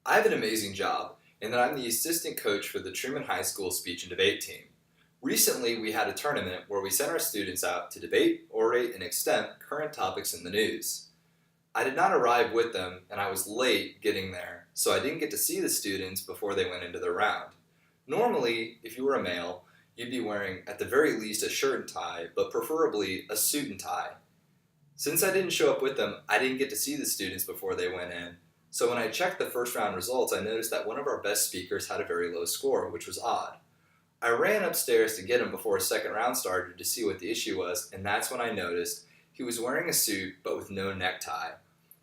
I have an amazing job in that I'm the assistant coach for the Truman High School speech and debate team. Recently, we had a tournament where we sent our students out to debate, orate, and extemp current topics in the news. I did not arrive with them, and I was late getting there, so I didn't get to see the students before they went into their round. Normally, if you were a male, you'd be wearing at the very least a shirt and tie, but preferably a suit and tie. Since I didn't show up with them, I didn't get to see the students before they went in. So when I checked the first round results, I noticed that one of our best speakers had a very low score, which was odd. I ran upstairs to get him before his second round started to see what the issue was, and that's when I noticed he was wearing a suit but with no necktie.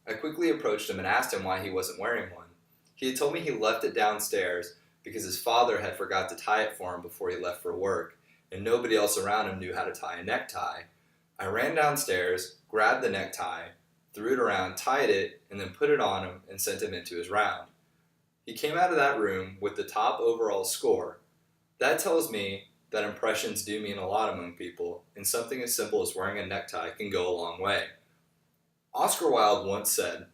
I quickly approached him and asked him why he wasn't wearing one. He had told me he left it downstairs because his father had forgot to tie it for him before he left for work, and nobody else around him knew how to tie a necktie. I ran downstairs, grabbed the necktie, threw it around, tied it, and then put it on him and sent him into his round. He came out of that room with the top overall score. That tells me that impressions do mean a lot among people, and something as simple as wearing a necktie can go a long way. Oscar Wilde once said,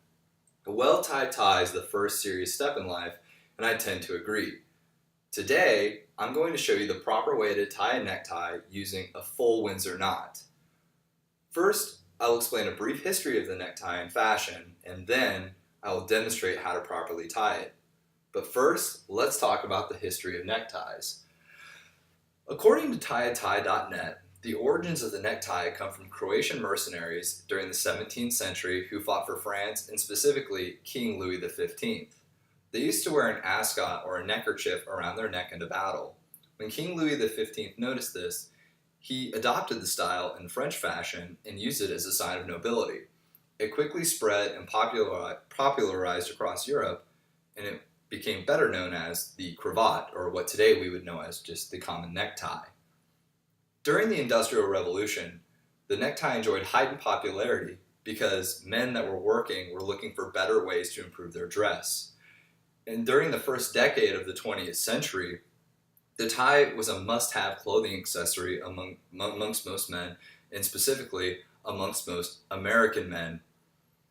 "A well-tied tie is the first serious step in life," and I tend to agree. Today, I'm going to show you the proper way to tie a necktie using a full Windsor knot. First, I'll explain a brief history of the necktie and fashion, and then I will demonstrate how to properly tie it. But first, let's talk about the history of neckties. According to tieatie.net, the origins of the necktie come from Croatian mercenaries during the 17th century who fought for France and specifically King Louis XV. They used to wear an ascot or a neckerchief around their neck into battle. When King Louis XV noticed this, he adopted the style in French fashion and used it as a sign of nobility. It quickly spread and popularized across Europe, and it became better known as the cravat, or what today we would know as just the common necktie. During the Industrial Revolution, the necktie enjoyed heightened popularity because men that were working were looking for better ways to improve their dress. And during the first decade of the 20th century, the tie was a must-have clothing accessory amongst most men, and specifically amongst most American men.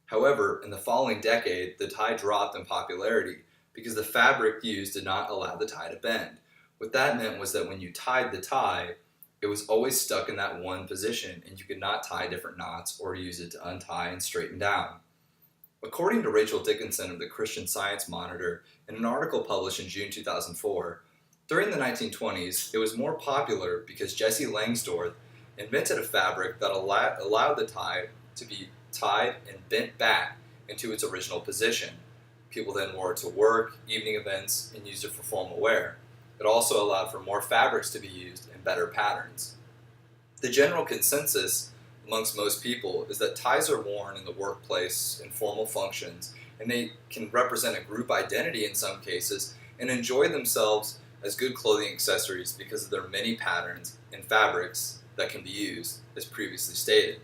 However, in the following decade, the tie dropped in popularity because the fabric used did not allow the tie to bend. What that meant was that when you tied the tie, it was always stuck in that one position, and you could not tie different knots or use it to untie and straighten down. According to Rachel Dickinson of the Christian Science Monitor, in an article published in June 2004, during the 1920s, it was more popular because Jesse Langsdorff invented a fabric that allowed the tie to be tied and bent back into its original position. People then wore it to work, evening events, and used it for formal wear. It also allowed for more fabrics to be used and better patterns. The general consensus amongst most people is that ties are worn in the workplace in formal functions, and they can represent a group identity in some cases and enjoy themselves as good clothing accessories because of their many patterns and fabrics that can be used, as previously stated.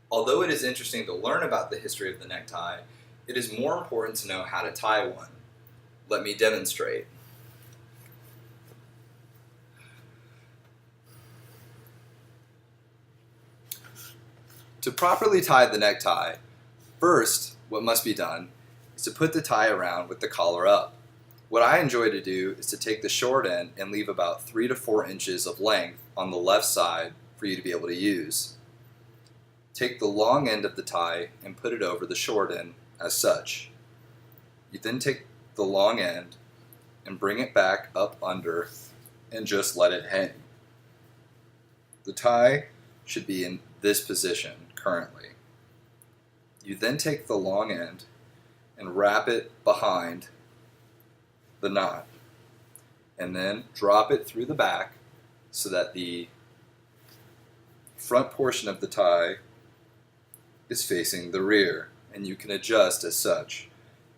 Although it is interesting to learn about the history of the necktie, it is more important to know how to tie one. Let me demonstrate. To properly tie the necktie, first, what must be done is to put the tie around with the collar up. What I enjoy to do is to take the short end and leave about 3 to 4 inches of length on the left side for you to be able to use. Take the long end of the tie and put it over the short end as such. You then take the long end and bring it back up under and just let it hang. The tie should be in this position currently. You then take the long end and wrap it behind the knot, and then drop it through the back so that the front portion of the tie is facing the rear, and you can adjust as such.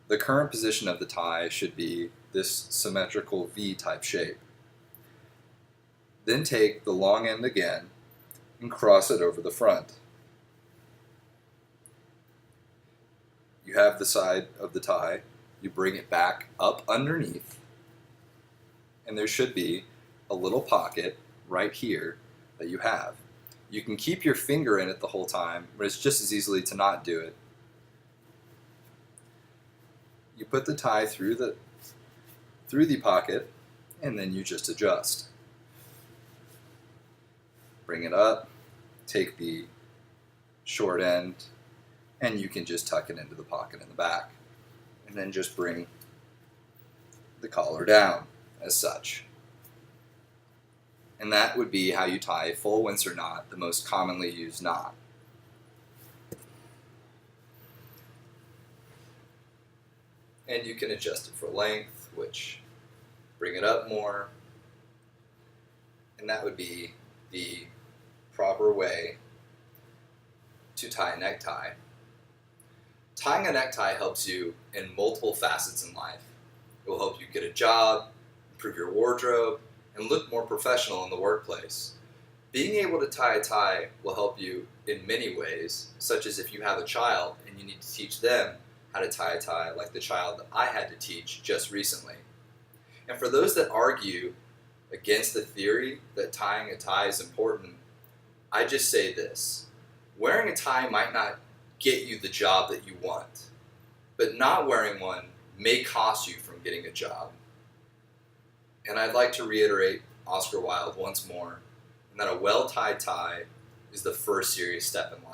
The current position of the tie should be this symmetrical V-type shape. Then take the long end again and cross it over the front. You have the side of the tie. You bring it back up underneath, and there should be a little pocket right here that you have. You can keep your finger in it the whole time, but it's just as easily to not do it. you put the tie through the pocket, and then you just adjust. Bring it up, take the short end, and you can just tuck it into the pocket in the back. And then just bring the collar down as such. And that would be how you tie a full Windsor knot, the most commonly used knot. And you can adjust it for length, which bring it up more. And that would be the proper way to tie a necktie. Tying a necktie helps you in multiple facets in life. It will help you get a job, improve your wardrobe, and look more professional in the workplace. Being able to tie a tie will help you in many ways, such as if you have a child and you need to teach them how to tie a tie, like the child that I had to teach just recently. And for those that argue against the theory that tying a tie is important, I just say this: wearing a tie might not get you the job that you want, but not wearing one may cost you from getting a job. And I'd like to reiterate Oscar Wilde once more, and that a well-tied tie is the first serious step in life.